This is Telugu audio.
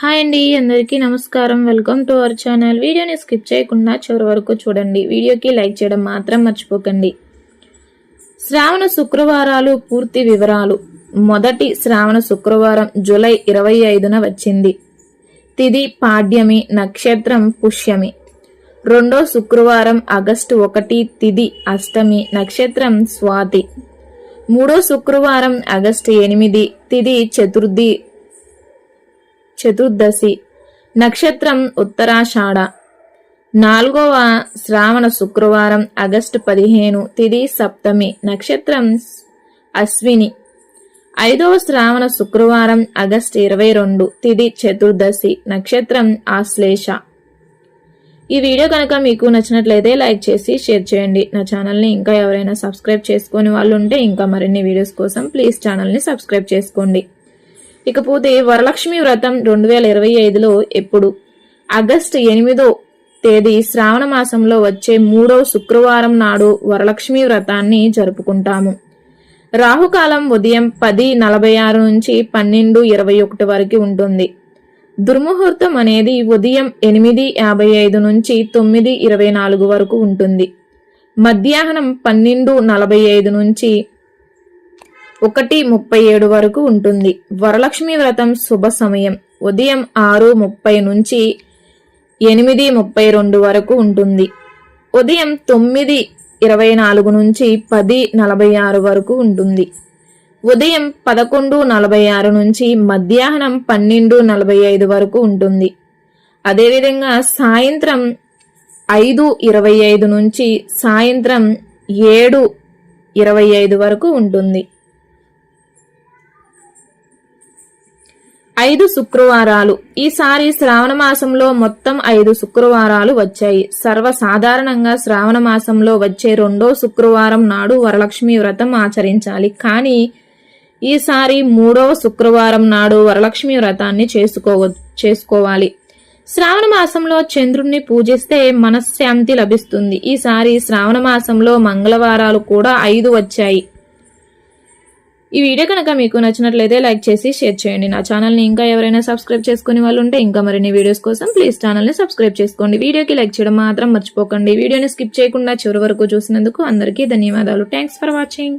హాయ్ అండి, అందరికీ నమస్కారం. Welcome to our channel. వీడియోని స్కిప్ చేయకుండా చివరి వరకు చూడండి. వీడియోకి లైక్ చేయడం మాత్రం మర్చిపోకండి. శ్రావణ శుక్రవారాలు పూర్తి వివరాలు. మొదటి శ్రావణ శుక్రవారం జూలై 25న వచ్చింది. తిథి పాడ్యమి, నక్షత్రం పుష్యమి. రెండో శుక్రవారం ఆగస్టు 1, తిథి అష్టమి, నక్షత్రం స్వాతి. మూడో శుక్రవారం ఆగస్టు 8, తిథి చతుర్దశి, నక్షత్రం ఉత్తరాషాఢ. నాలుగవ శ్రావణ శుక్రవారం ఆగస్టు 15, తిథి సప్తమి, నక్షత్రం అశ్విని. ఐదవ శ్రావణ శుక్రవారం ఆగస్టు 22, తిథి చతుర్దశి, నక్షత్రం ఆశ్లేష. ఈ వీడియో కనుక మీకు నచ్చినట్లయితే లైక్ చేసి షేర్ చేయండి. నా ఛానల్ని ఇంకా ఎవరైనా సబ్స్క్రైబ్ చేసుకుని వాళ్ళు ఉంటే ఇంకా మరిన్ని వీడియోస్ కోసం ప్లీజ్ ఛానల్ని సబ్స్క్రైబ్ చేసుకోండి. ఇకపోతే వరలక్ష్మి వ్రతం 2025లో ఎప్పుడు? ఆగస్టు 8వ తేదీ శ్రావణ మాసంలో వచ్చే 3వ శుక్రవారం నాడు వరలక్ష్మి వ్రతాన్ని జరుపుకుంటాము. రాహుకాలం ఉదయం 10:46 నుంచి 12:21 వరకు ఉంటుంది. దుర్ముహూర్తం అనేది ఉదయం 8:55 నుంచి 9:24 వరకు ఉంటుంది. మధ్యాహ్నం 12:45 నుంచి 1:37 వరకు ఉంటుంది. వరలక్ష్మి వ్రతం శుభ సమయం ఉదయం 6:30 నుంచి 8:32 వరకు ఉంటుంది. ఉదయం 9:24 నుంచి 10:46 వరకు ఉంటుంది. ఉదయం 11:46 నుంచి మధ్యాహ్నం 12:45 వరకు ఉంటుంది. అదేవిధంగా సాయంత్రం 5:25 నుంచి సాయంత్రం 7:25 వరకు ఉంటుంది. 5 శుక్రవారాలు. ఈసారి శ్రావణ మాసంలో మొత్తం 5 శుక్రవారాలు వచ్చాయి. సర్వసాధారణంగా శ్రావణ మాసంలో వచ్చే 2వ శుక్రవారం నాడు వరలక్ష్మి వ్రతం ఆచరించాలి. కానీ ఈసారి 3వ శుక్రవారం నాడు వరలక్ష్మి వ్రతాన్ని చేసుకోవాలి. శ్రావణ మాసంలో చంద్రుణ్ణి పూజిస్తే మనశ్శాంతి లభిస్తుంది. ఈసారి శ్రావణ మాసంలో మంగళవారాలు కూడా 5 వచ్చాయి. ఈ వీడియో కనుక మీకు నచ్చినట్లయితే లైక్ చేసి షేర్ చేయండి. నా ఛానల్ని ఇంకా ఎవరైనా సబ్స్క్రైబ్ చేసుకునే వాళ్ళు ఉంటే ఇంకా మరిన్ని వీడియోస్ కోసం ప్లీజ్ ఛానల్ని సబ్స్క్రైబ్ చేసుకోండి. వీడియోకి లైక్ చేయడం మాత్రం మర్చిపోకండి. వీడియోని స్కిప్ చేయకుండా చివరి వరకు చూసినందుకు అందరికీ ధన్యవాదాలు. Thanks for watching.